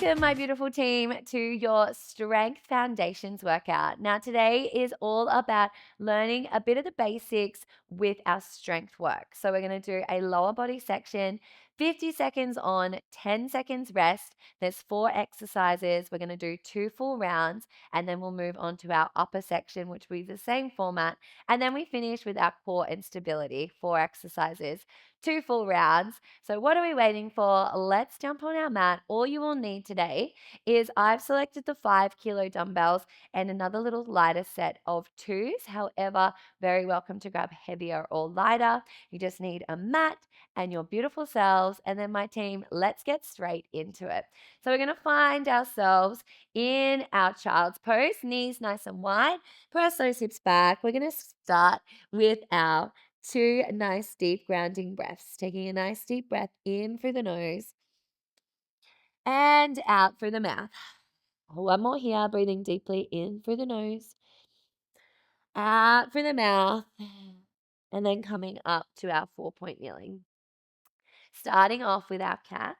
Welcome, my beautiful team, to your Strength Foundations workout. Now, today is all about learning a bit of the basics with our strength work. So, we're going to do a lower body section, 50 seconds on, 10 seconds rest. There's 4 exercises. We're going to do 2 full rounds, and then we'll move on to our upper section, which will be the same format. And then we finish with our core and stability, 4 exercises, 2 full rounds. So what are we waiting for? Let's jump on our mat. All you will need today is I've selected the 5 kilo dumbbells and another little lighter set of 2s. However, very welcome to grab heavier or lighter. You just need a mat and your beautiful selves. And then my team, let's get straight into it. So we're going to find ourselves in our child's pose, knees nice and wide. Press those hips back. We're going to start with our 2 nice deep grounding breaths. Taking a nice deep breath in through the nose and out through the mouth. One more here, breathing deeply in through the nose, out through the mouth, and then coming up to our 4-point kneeling. Starting off with our cat,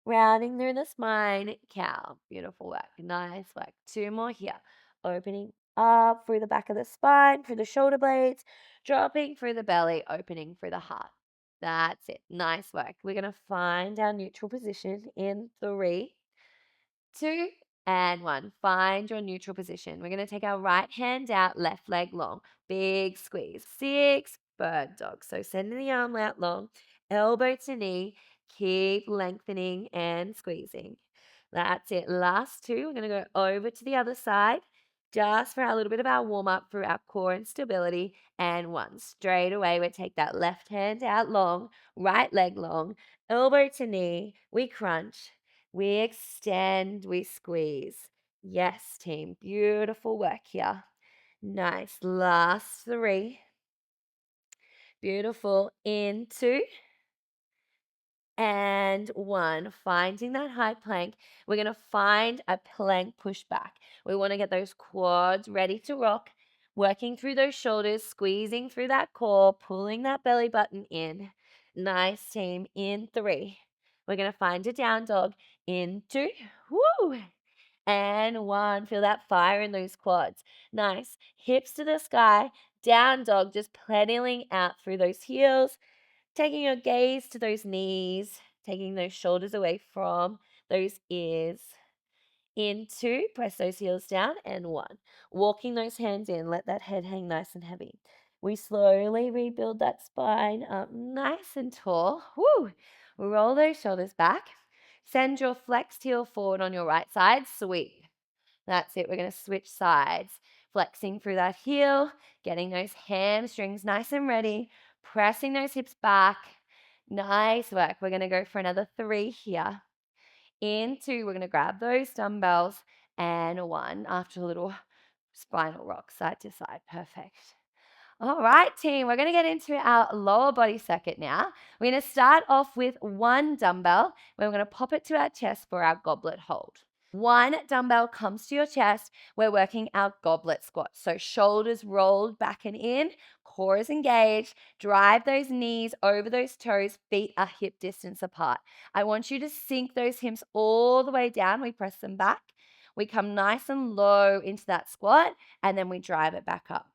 rounding through the spine, cow. Beautiful work, nice work. 2 more here, opening up through the back of the spine, through the shoulder blades, dropping through the belly, opening through the heart. That's it. Nice work. We're going to find our neutral position in 3, 2, and 1. Find your neutral position. We're going to take our right hand out, left leg long. Big squeeze. 6, bird dog. So sending the arm out long, elbow to knee. Keep lengthening and squeezing. That's it. Last 2. We're going to go over to the other side just for a little bit of our warm up through our core and stability. And 1. Straight away, we take that left hand out long, right leg long, elbow to knee. We crunch. We extend, we squeeze. Yes, team. Beautiful work here. Nice. Last 3. Beautiful. Into and 1. Finding that high plank. We're going to find a plank push back. We want to get those quads ready to rock, working through those shoulders, squeezing through that core, pulling that belly button in. Nice, team. In 3. We're going to find a down dog. In 2. Woo! And 1. Feel that fire in those quads. Nice. Hips to the sky. Down dog, just pedaling out through those heels. Taking your gaze to those knees, taking those shoulders away from those ears. In 2, press those heels down, and 1. Walking those hands in, let that head hang nice and heavy. We slowly rebuild that spine up nice and tall. Woo! Roll those shoulders back. Send your flexed heel forward on your right side. Sweep. That's it. We're going to switch sides. Flexing through that heel, getting those hamstrings nice and ready, pressing those hips back. Nice work. We're going to go for another 3 here. In 2, we're going to grab those dumbbells, and 1 after a little spinal rock side to side. Perfect. All right, team, we're going to get into our lower body circuit now. We're going to start off with 1 dumbbell. We're going to pop it to our chest for our goblet hold. 1 dumbbell comes to your chest. We're working our goblet squat. So shoulders rolled back and in, core is engaged. Drive those knees over those toes, feet are hip distance apart. I want you to sink those hips all the way down. We press them back. We come nice and low into that squat, and then we drive it back up.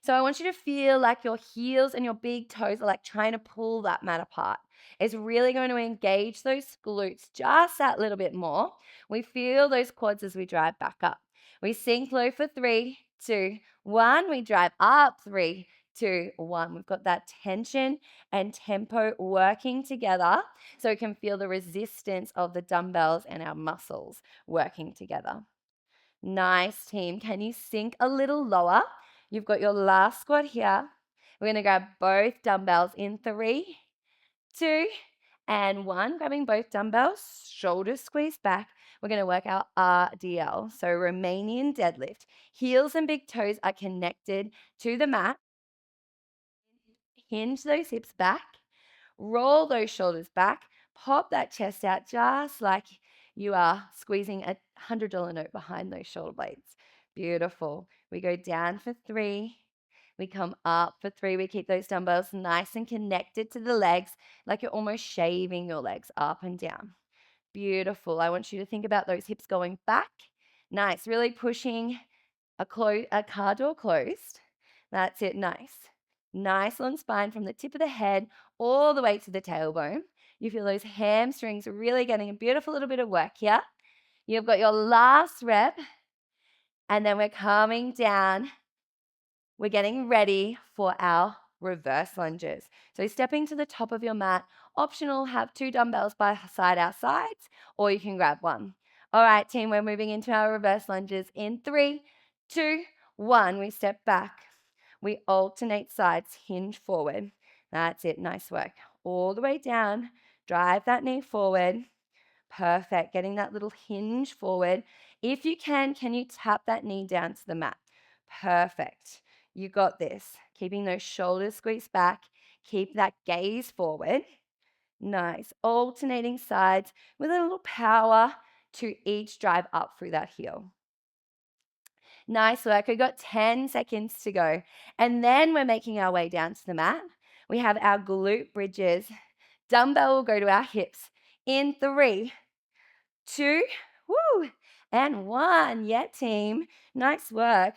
So I want you to feel like your heels and your big toes are like trying to pull that mat apart. It's really going to engage those glutes just that little bit more. We feel those quads as we drive back up. We sink low for 3, 2, 1. We drive up 3, 2, 1. We've got that tension and tempo working together so we can feel the resistance of the dumbbells and our muscles working together. Nice, team. Can you sink a little lower? You've got your last squat here. We're going to grab both dumbbells in 3, 2, and 1. Grabbing both dumbbells, shoulders squeeze back. We're going to work our RDL, so Romanian deadlift. Heels and big toes are connected to the mat. Hinge those hips back. Roll those shoulders back. Pop that chest out just like you are squeezing a $100 note behind those shoulder blades. Beautiful. We go down for 3. We come up for 3. We keep those dumbbells nice and connected to the legs, like you're almost shaving your legs up and down. Beautiful. I want you to think about those hips going back. Nice. Really pushing a car door closed. That's it. Nice. Nice long spine from the tip of the head all the way to the tailbone. You feel those hamstrings really getting a beautiful little bit of work here. You've got your last rep, and then we're coming down. We're getting ready for our reverse lunges. So stepping to the top of your mat, optional, have 2 dumbbells by side our sides, or you can grab one. All right, team, we're moving into our reverse lunges in 3, 2, 1. We step back. We alternate sides, hinge forward. That's it, nice work. All the way down, drive that knee forward. Perfect, getting that little hinge forward. If you can you tap that knee down to the mat? Perfect. You got this. Keeping those shoulders squeezed back. Keep that gaze forward. Nice. Alternating sides with a little power to each drive up through that heel. Nice work. We've got 10 seconds to go. And then we're making our way down to the mat. We have our glute bridges. Dumbbell will go to our hips in 3, 2, woo, and 1. Yeah, team. Nice work.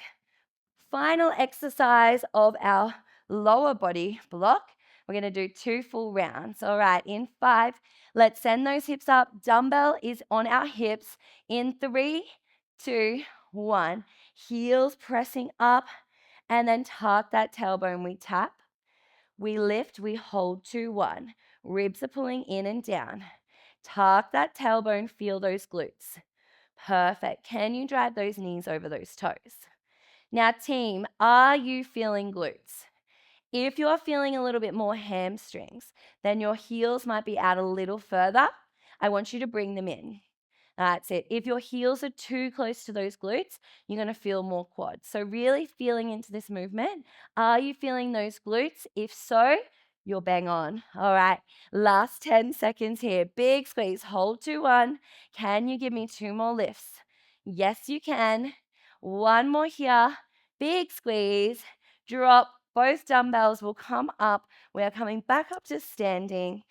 Final exercise of our lower body block. We're going to do 2 full rounds. All right, in 5, let's send those hips up. Dumbbell is on our hips in 3, 2, 1. Heels pressing up, and then tuck that tailbone. We tap, we lift, we hold 2, 1. Ribs are pulling in and down. Tuck that tailbone, feel those glutes. Perfect. Can you drive those knees over those toes? Now, team, are you feeling glutes? If you're feeling a little bit more hamstrings, then your heels might be out a little further. I want you to bring them in. That's it. If your heels are too close to those glutes, you're going to feel more quads. So really feeling into this movement. Are you feeling those glutes? If so, you're bang on. All right. Last 10 seconds here. Big squeeze. Hold 2, 1. Can you give me 2 more lifts? Yes, you can. 1 more here. Big squeeze. Drop. Both dumbbells will come up. We are coming back up to standing.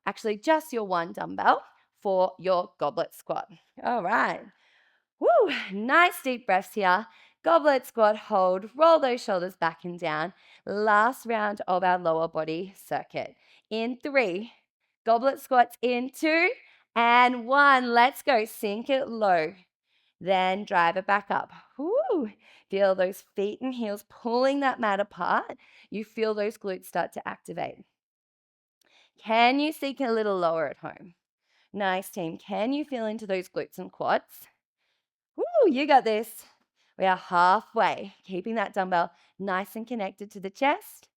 Actually, just your 1 dumbbell for your goblet squat. All right. Woo, nice deep breaths here. Goblet squat, hold, roll those shoulders back and down. Last round of our lower body circuit. In 3, goblet squats in 2, and 1. Let's go. Sink it low. Then drive it back up. Woo. Feel those feet and heels pulling that mat apart. You feel those glutes start to activate. Can you sink a little lower at home? Nice, team. Can you feel into those glutes and quads? Woo, you got this. We are halfway, keeping that dumbbell nice and connected to the chest,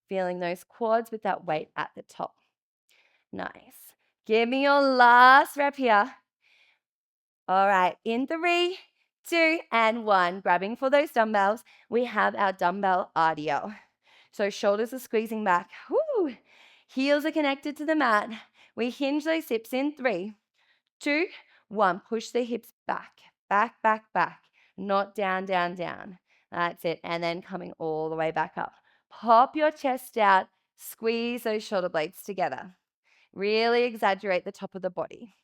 feeling those quads with that weight at the top. Nice. Give me your last rep here. All right, in 3, 2, and 1. Grabbing for those dumbbells, we have our dumbbell RDL. So shoulders are squeezing back. Woo. Heels are connected to the mat. We hinge those hips in 3, 2, 1. Push the hips back, back, back, back. Not down, down, down. That's it. And then coming all the way back up. Pop your chest out. Squeeze those shoulder blades together. Really exaggerate the top of the body.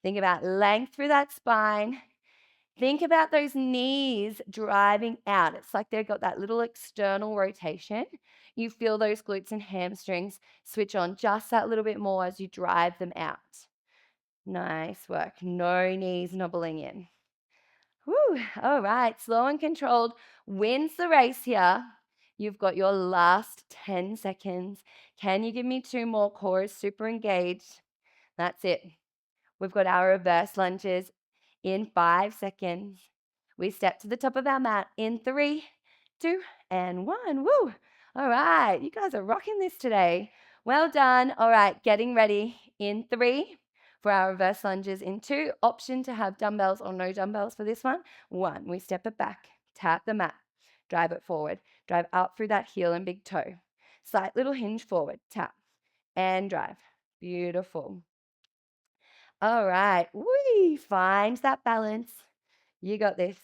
Think about length through that spine. Think about those knees driving out. It's like they've got that little external rotation. You feel those glutes and hamstrings switch on just that little bit more as you drive them out. Nice work. No knees knobbling in. Woo. All right. Slow and controlled wins the race here. You've got your last 10 seconds. Can you give me 2 more? Core is super engaged. That's it. We've got our reverse lunges in 5 seconds. We step to the top of our mat in 3, 2, and 1. Woo. All right. You guys are rocking this today. Well done. All right. Getting ready in 3 for our reverse lunges. In 2, option to have dumbbells or no dumbbells for this one. 1, we step it back, tap the mat, drive it forward, drive up through that heel and big toe. Slight little hinge forward, tap, and drive. Beautiful. All right, we find that balance. You got this.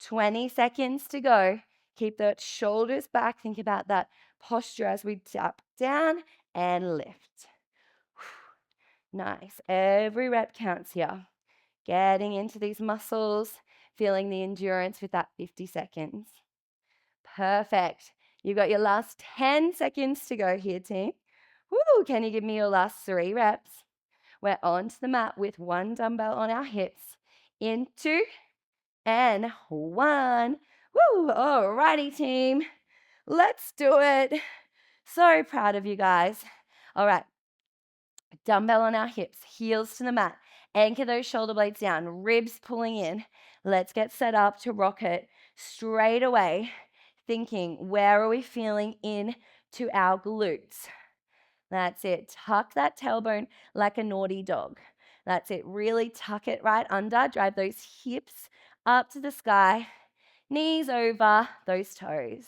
20 seconds to go. Keep the shoulders back. Think about that posture as we tap down and lift. Nice. Every rep counts here. Getting into these muscles, feeling the endurance with that 50 seconds. Perfect. You've got your last 10 seconds to go here, team. Woo, can you give me your last 3 reps? We're onto the mat with 1 dumbbell on our hips. In 2 and 1. Woo, alrighty, team. Let's do it. So proud of you guys. All right, dumbbell on our hips, heels to the mat. Anchor those shoulder blades down, ribs pulling in. Let's get set up to rock it straight away. Thinking, where are we feeling in to our glutes? That's it. Tuck that tailbone like a naughty dog. That's it. Really tuck it right under. Drive those hips up to the sky. Knees over those toes.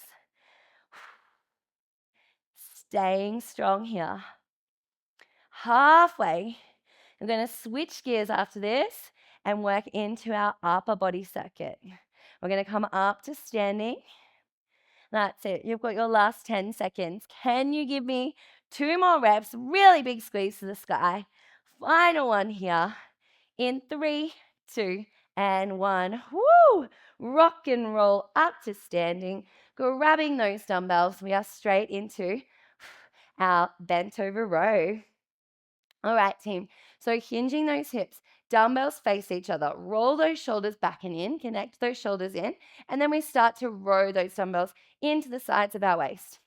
Staying strong here. Halfway. We're going to switch gears after this and work into our upper body circuit. We're going to come up to standing. That's it. You've got your last 10 seconds. Can you give me 2 more reps? Really big squeeze to the sky. Final one here. In 3, 2, and 1. Woo! Rock and roll up to standing. Grabbing those dumbbells. We are straight into our bent over row. All right, team. So hinging those hips, dumbbells face each other. Roll those shoulders back and in, connect those shoulders in, and then we start to row those dumbbells into the sides of our waist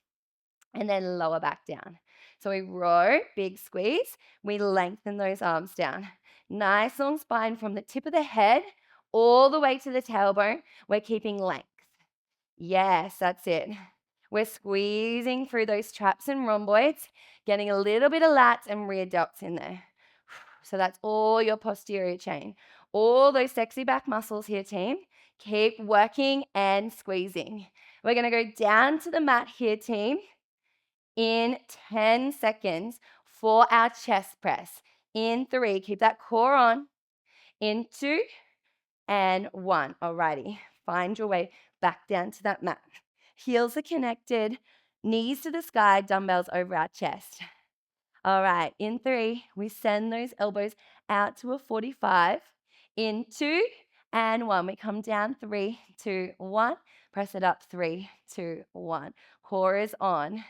and then lower back down. So we row, big squeeze, we lengthen those arms down. Nice long spine from the tip of the head all the way to the tailbone. We're keeping length. Yes, that's it. We're squeezing through those traps and rhomboids, getting a little bit of lats and rear delts in there. So that's all your posterior chain. All those sexy back muscles here, team. Keep working and squeezing. We're going to go down to the mat here, team, in 10 seconds for our chest press. In 3, keep that core on. In 2 and 1. Alrighty, find your way back down to that mat. Heels are connected, knees to the sky, dumbbells over our chest. All right, in 3, we send those elbows out to a 45. In 2 and 1, we come down, 3, 2, 1. Press it up, 3, 2, 1. Core is on.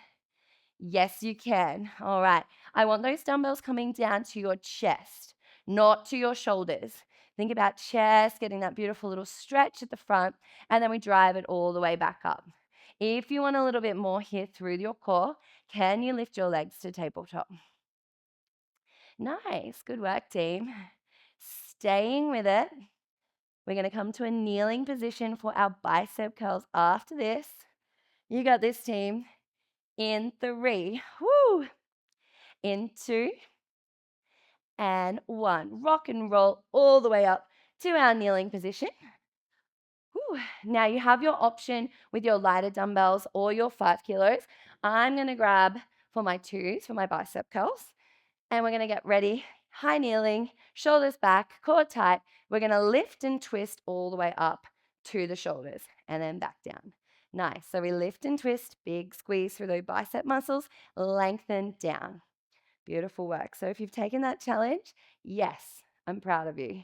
Yes, you can. All right. I want those dumbbells coming down to your chest, not to your shoulders. Think about chest, getting that beautiful little stretch at the front, and then we drive it all the way back up. If you want a little bit more here through your core, can you lift your legs to tabletop? Nice. Good work, team. Staying with it. We're going to come to a kneeling position for our bicep curls after this. You got this, team. In 3. Woo! In 2 and 1. Rock and roll all the way up to our kneeling position. Whew. Now you have your option with your lighter dumbbells or your 5 kilos. I'm going to grab for my 2s for my bicep curls. And we're going to get ready. High kneeling, shoulders back, core tight. We're going to lift and twist all the way up to the shoulders and then back down. Nice. So we lift and twist, big squeeze through those bicep muscles, lengthen down. Beautiful work. So if you've taken that challenge, yes, I'm proud of you.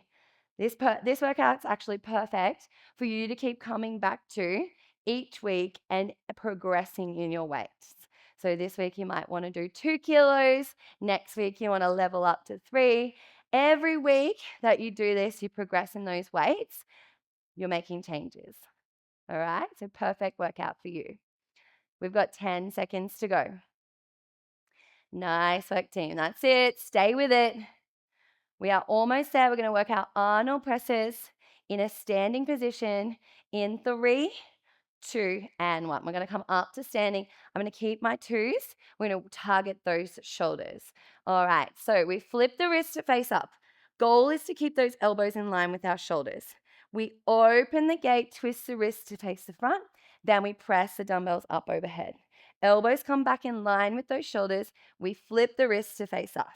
This workout's actually perfect for you to keep coming back to each week and progressing in your weights. So this week you might want to do 2 kilos. Next week you want to level up to 3. Every week that you do this, you progress in those weights, you're making changes. All right, so perfect workout for you. We've got 10 seconds to go. Nice work, team. That's it. Stay with it. We are almost there. We're going to work our Arnold presses in a standing position in 3, 2, and 1. We're going to come up to standing. I'm going to keep my 2s. We're going to target those shoulders. All right, so we flip the wrist to face up. Goal is to keep those elbows in line with our shoulders. We open the gate, twist the wrist to face the front. Then we press the dumbbells up overhead. Elbows come back in line with those shoulders. We flip the wrist to face us.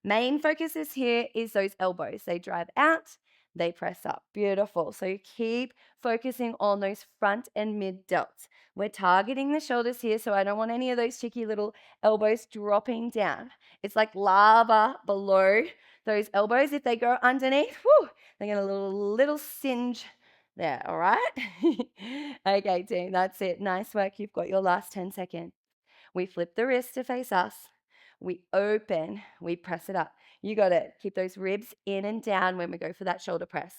Main focus is here is those elbows. They drive out, they press up. Beautiful. So you keep focusing on those front and mid delts. We're targeting the shoulders here, so I don't want any of those cheeky little elbows dropping down. It's like lava below those elbows. If they go underneath, whew, they're going to little singe there, all right? Okay, team, that's it. Nice work. You've got your last 10 seconds. We flip the wrist to face us. We open, we press it up. You got it. Keep those ribs in and down when we go for that shoulder press.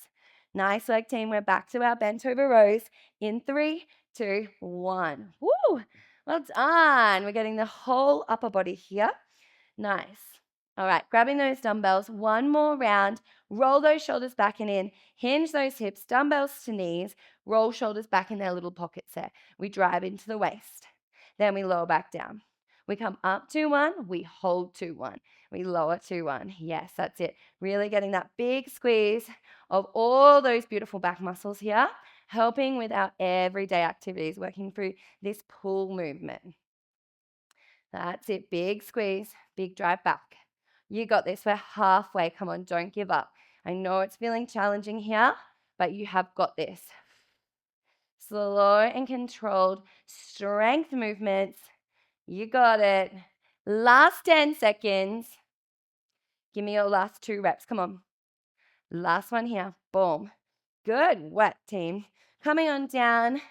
Nice work, team. We're back to our bent over rows in 3, 2, 1. Woo! Well done. We're getting the whole upper body here. Nice. All right, grabbing those dumbbells. One more round. Roll those shoulders back and in. Hinge those hips, dumbbells to knees. Roll shoulders back in their little pockets there. We drive into the waist. Then we lower back down. We come up 2-1, we hold 2-1. We lower 2-1. Yes, that's it. Really getting that big squeeze of all those beautiful back muscles here, helping with our everyday activities, working through this pull movement. That's it. Big squeeze, big drive back. You got this. We're halfway. Come on, don't give up. I know it's feeling challenging here, but you have got this. Slow and controlled strength movements. You got it. Last 10 seconds. Give me your last 2 reps. Come on. Last one here. Boom. Good work, team. Coming on down.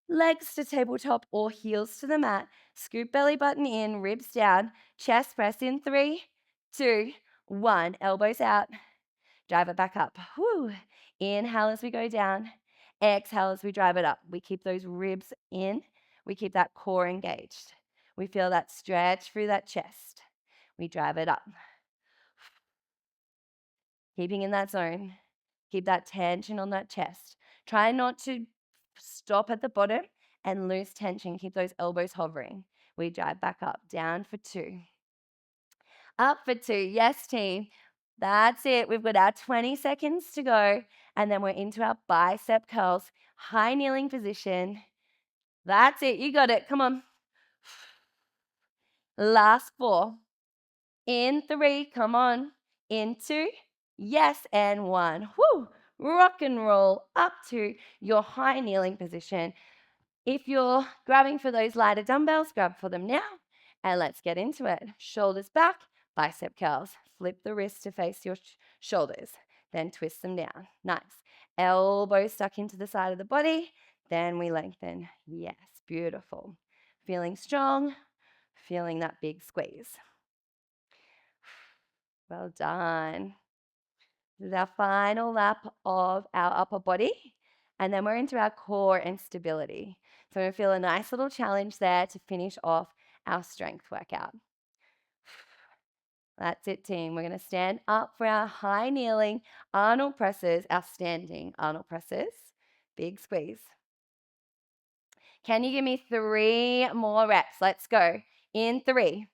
Legs to tabletop or heels to the mat. Scoop belly button in, ribs down. Chest press in 3, 2, 1. Elbows out. Drive it back up. Whew. Inhale as we go down. Exhale as we drive it up. We keep those ribs in. We keep that core engaged. We feel that stretch through that chest. We drive it up. Keeping in that zone. Keep that tension on that chest. Try not to stop at the bottom and lose tension. Keep those elbows hovering. We drive back up. Down for 2. Up for 2. Yes, team. That's it. We've got our 20 seconds to go. And then we're into our bicep curls. High kneeling position. That's it. You got it. Come on. Last 4. In 3. Come on. In 2. Yes. And 1. Whoo. Rock and roll up to your high kneeling position. If you're grabbing for those lighter dumbbells, grab for them now. And let's get into it. Shoulders back, bicep curls. Flip the wrist to face your shoulders. Then twist them down. Nice. Elbows stuck into the side of the body. Then we lengthen. Yes, beautiful. Feeling strong. Feeling that big squeeze. Well done. This is our final lap of our upper body. And then we're into our core and stability. So we feel a nice little challenge there to finish off our strength workout. That's it, team. We're going to stand up for our high kneeling Arnold presses, our standing Arnold presses. Big squeeze. Can you give me 3 more reps? Let's go. In 3.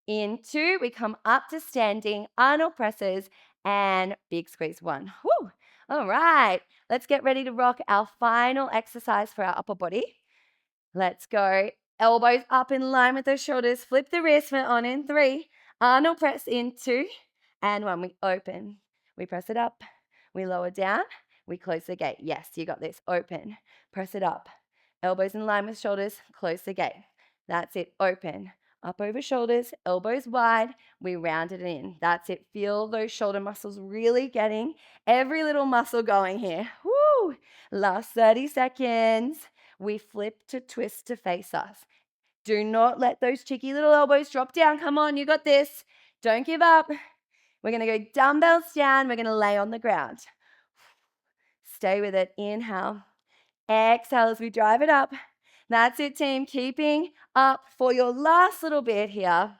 In 2, we come up to standing Arnold presses and big squeeze 1. Woo! All right. Let's get ready to rock our final exercise for our upper body. Let's go. Elbows up in line with those shoulders. Flip the wrist. We're on in 3. Arnold press in 2 and 1. We open. We press it up. We lower down. We close the gate. Yes, you got this. Open. Press it up. Elbows in line with shoulders. Close the gate. That's it. Open. Up over shoulders. Elbows wide. We round it in. That's it. Feel those shoulder muscles really getting every little muscle going here. Woo! Last 30 seconds. We flip to twist to face us. Do not let those cheeky little elbows drop down. Come on, you got this. Don't give up. We're going to go dumbbells down. We're going to lay on the ground. Stay with it. Inhale. Exhale as we drive it up. That's it, team. Keeping up for your last little bit here.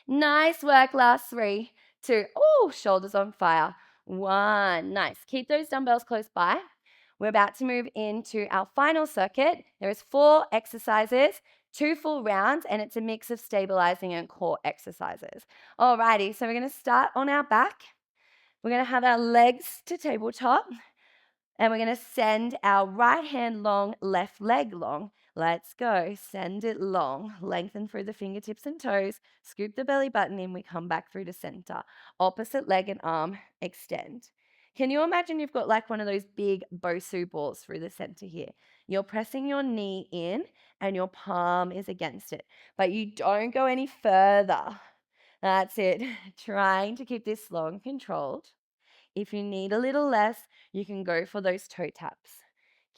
Nice work. Last 3, 2. Oh, shoulders on fire. 1. Nice. Keep those dumbbells close by. We're about to move into our final circuit. There is 4 exercises, 2 full rounds, and it's a mix of stabilizing and core exercises. Alrighty, so we're going to start on our back. We're going to have our legs to tabletop, and we're going to send our right hand long, left leg long. Let's go. Send it long. Lengthen through the fingertips and toes. Scoop the belly button in. We come back through to center. Opposite leg and arm, extend. Can you imagine you've got like one of those big Bosu balls through the center here? You're pressing your knee in and your palm is against it, but you don't go any further. That's it. Trying to keep this slow and controlled. If you need a little less, you can go for those toe taps.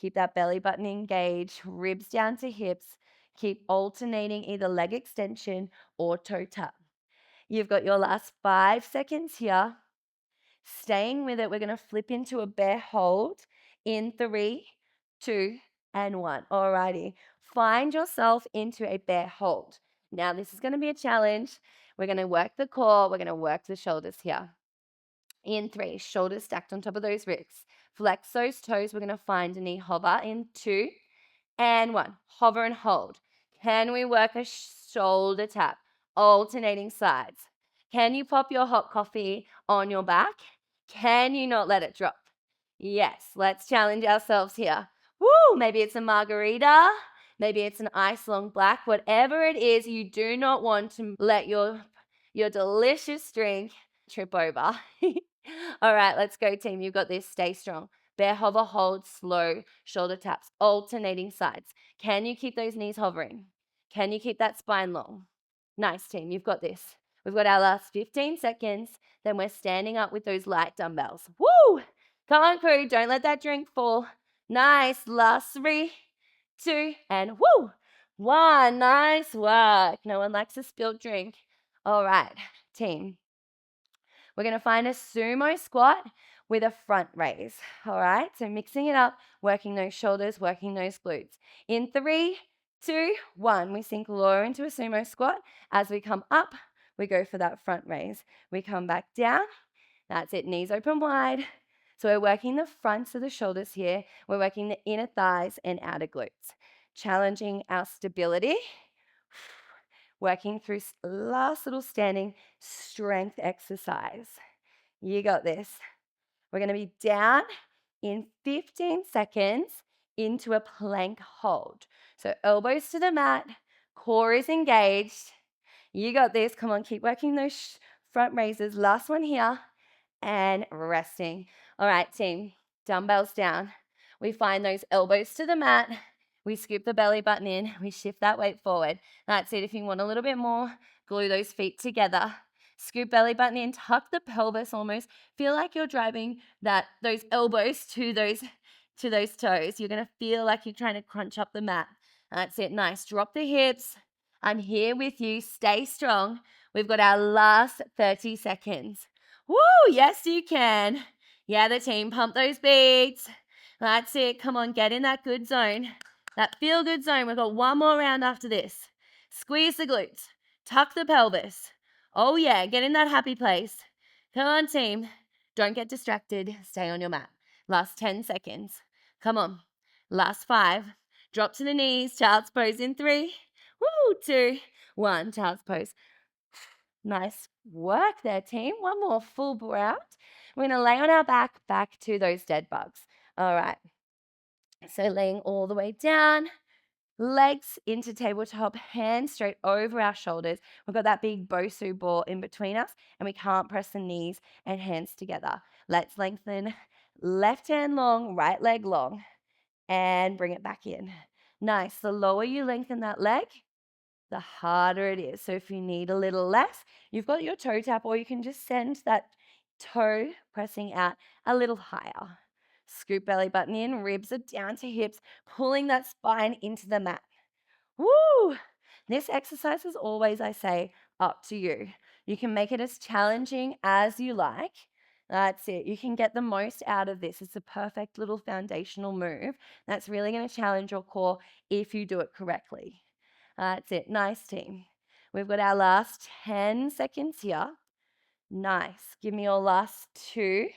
Keep that belly button engaged, ribs down to hips. Keep alternating either leg extension or toe tap. You've got your last 5 seconds here. Staying with it, we're going to flip into a bear hold in 3, 2, and 1. Alrighty. Find yourself into a bear hold. Now, this is going to be a challenge. We're going to work the core. We're going to work the shoulders here. In 3, shoulders stacked on top of those ribs. Flex those toes. We're going to find a knee hover in 2 and 1. Hover and hold. Can we work a shoulder tap? Alternating sides. Can you pop your hot coffee on your back? Can you not let it drop? Yes, let's challenge ourselves here. Woo, maybe it's a margarita. Maybe it's an ice long black. Whatever it is, you do not want to let your delicious drink trip over. All right, let's go, team. You've got this. Stay strong. Bear hover, hold, slow, shoulder taps, alternating sides. Can you keep those knees hovering? Can you keep that spine long? Nice, team. You've got this. We've got our last 15 seconds. Then we're standing up with those light dumbbells. Woo! Come on, crew. Don't let that drink fall. Nice. Last 3, 2, and woo! 1. Nice work. No one likes a spilled drink. All right, team. We're going to find a sumo squat with a front raise. All right, so mixing it up, working those shoulders, working those glutes. In 3, 2, 1, we sink lower into a sumo squat. As we come up, we go for that front raise. We come back down. That's it, knees open wide. So we're working the fronts of the shoulders here. We're working the inner thighs and outer glutes. Challenging our stability. Working through last little standing strength exercise. You got this. We're going to be down in 15 seconds into a plank hold. So elbows to the mat, core is engaged. You got this. Come on, keep working those front raises. Last one here. And resting. All right, team. Dumbbells down. We find those elbows to the mat. We scoop the belly button in. We shift that weight forward. That's it. If you want a little bit more, glue those feet together. Scoop belly button in. Tuck the pelvis almost. Feel like you're driving those elbows to those toes. You're going to feel like you're trying to crunch up the mat. That's it. Nice. Drop the hips. I'm here with you. Stay strong. We've got our last 30 seconds. Woo, yes you can. Yeah, the team, pump those beats. That's it. Come on, get in that good zone. That feel good zone. We've got one more round after this. Squeeze the glutes. Tuck the pelvis. Oh yeah, get in that happy place. Come on, team. Don't get distracted. Stay on your mat. Last 10 seconds. Come on. Last 5. Drop to the knees. Child's pose in 3. 2, 1. Child's pose. Nice work there, team. One more full round. We're going to lay on our back to those dead bugs. All right. So laying all the way down, legs into tabletop, hands straight over our shoulders. We've got that big Bosu ball in between us, and we can't press the knees and hands together. Let's lengthen left hand long, right leg long, and bring it back in. Nice. The lower you lengthen that leg, the harder it is. So if you need a little less, you've got your toe tap, or you can just send that toe pressing out a little higher. Scoop belly button in, ribs are down to hips, pulling that spine into the mat. Woo! This exercise is always, I say, up to you. You can make it as challenging as you like. That's it. You can get the most out of this. It's a perfect little foundational move that's really going to challenge your core if you do it correctly. That's it. Nice, team. We've got our last 10 seconds here. Nice. Give me your last 2.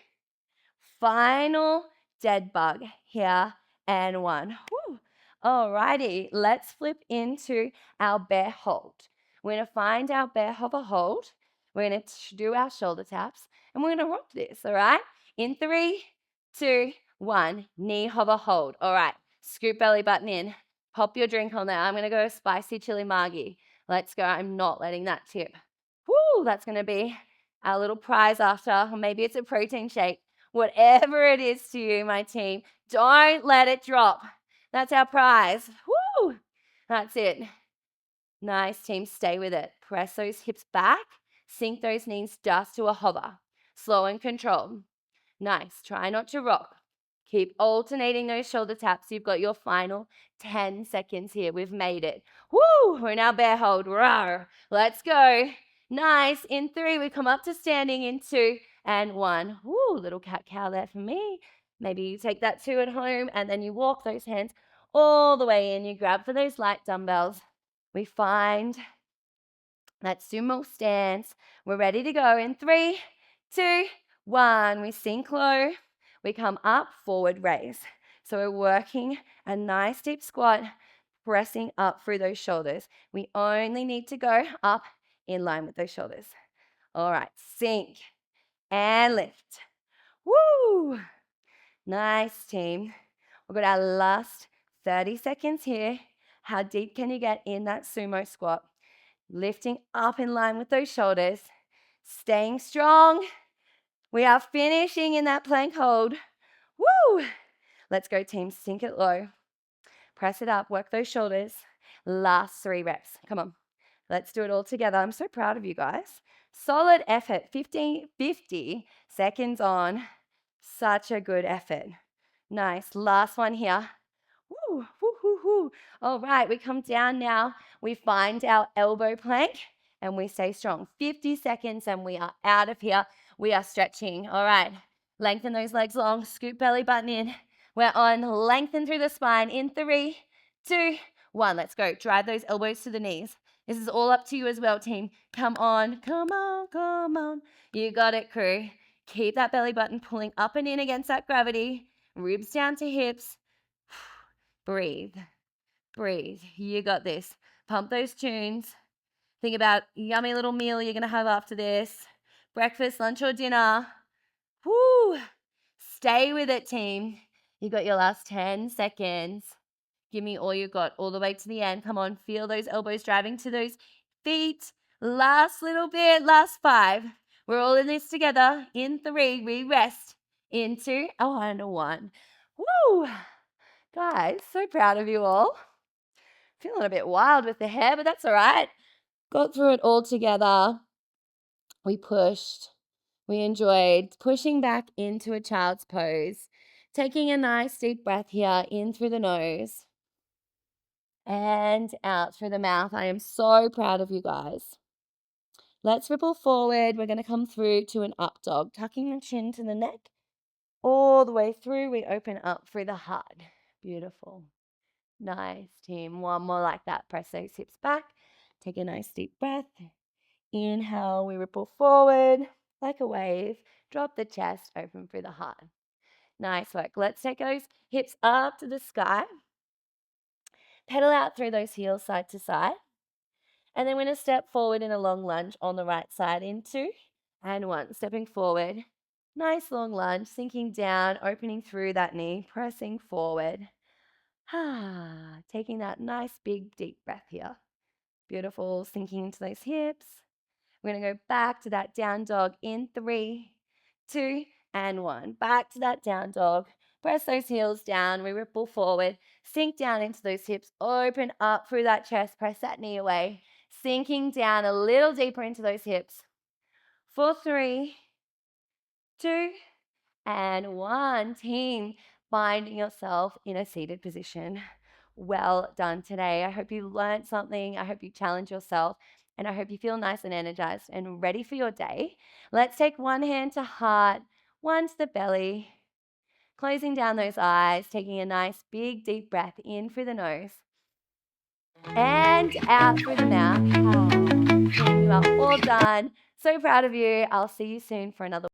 Final dead bug here and 1. Woo. Alrighty, let's flip into our bear hold. We're going to find our bear hover hold. We're going to do our shoulder taps, and we're going to rock this, all right? In 3, 2, 1, knee hover hold. All right, scoop belly button in. Pop your drink on there. I'm going to go spicy chili margie. Let's go. I'm not letting that tip. Woo, that's going to be our little prize after, or maybe it's a protein shake. Whatever it is to you, my team, don't let it drop. That's our prize. Woo! That's it. Nice, team. Stay with it. Press those hips back. Sink those knees just to a hover. Slow and controlled. Nice. Try not to rock. Keep alternating those shoulder taps. You've got your final 10 seconds here. We've made it. Woo! We're now bear hold. Rawr. Let's go. Nice. In 3, we come up to standing in 2 and 1. Woo! Little cat-cow there for me. Maybe you take that 2 at home and then you walk those hands all the way in. You grab for those light dumbbells. We find that sumo stance. We're ready to go in 3, 2, 1. We sink low. We come up, forward raise. So we're working a nice deep squat, pressing up through those shoulders. We only need to go up in line with those shoulders. All right, sink and lift. Woo! Nice, team. We've got our last 30 seconds here. How deep can you get in that sumo squat? Lifting up in line with those shoulders. Staying strong. We are finishing in that plank hold. Woo! Let's go, team. Sink it low. Press it up. Work those shoulders. Last 3 reps. Come on. Let's do it all together. I'm so proud of you guys. Solid effort. 50 seconds on. Such a good effort. Nice. Last one here. Woo, woo, woo, woo. All right, we come down now. We find our elbow plank and we stay strong. 50 seconds and we are out of here. We are stretching. All right, lengthen those legs long. Scoop belly button in. We're on. Lengthen through the spine in 3, 2, 1. Let's go. Drive those elbows to the knees. This is all up to you as well, team. Come on, come on, come on. You got it, crew. Keep that belly button pulling up and in against that gravity. Ribs down to hips. Breathe. Breathe. You got this. Pump those tunes. Think about yummy little meal you're going to have after this. Breakfast, lunch, or dinner. Woo! Stay with it, team. You got your last 10 seconds. Give me all you got all the way to the end. Come on, feel those elbows driving to those feet. Last little bit, last 5. We're all in this together. In 3, we rest. In 2, and 1. Woo! Guys, so proud of you all. Feeling a bit wild with the hair, but that's all right. Got through it all together. We pushed. We enjoyed pushing back into a child's pose. Taking a nice deep breath here, in through the nose and out through the mouth. I am so proud of you guys. Let's ripple forward. We're going to come through to an up dog, tucking the chin to the neck. All the way through, we open up through the heart. Beautiful. Nice, team. One more like that. Press those hips back. Take a nice deep breath. Inhale, we ripple forward like a wave. Drop the chest, open through the heart. Nice work. Let's take those hips up to the sky. Pedal out through those heels side to side. And then we're going to step forward in a long lunge on the right side in 2 and 1. Stepping forward. Nice long lunge, sinking down, opening through that knee, pressing forward. Taking that nice big deep breath here. Beautiful, sinking into those hips. We're going to go back to that down dog in 3, 2, and 1. Back to that down dog. Press those heels down. We ripple forward. Sink down into those hips. Open up through that chest. Press that knee away. Sinking down a little deeper into those hips. For 3, 2, and 1. Team, finding yourself in a seated position. Well done today. I hope you learned something. I hope you challenge yourself. And I hope you feel nice and energized and ready for your day. Let's take one hand to heart, one to the belly. Closing down those eyes, taking a nice big deep breath in through the nose. And out through the mouth. You are all done. So proud of you. I'll see you soon for another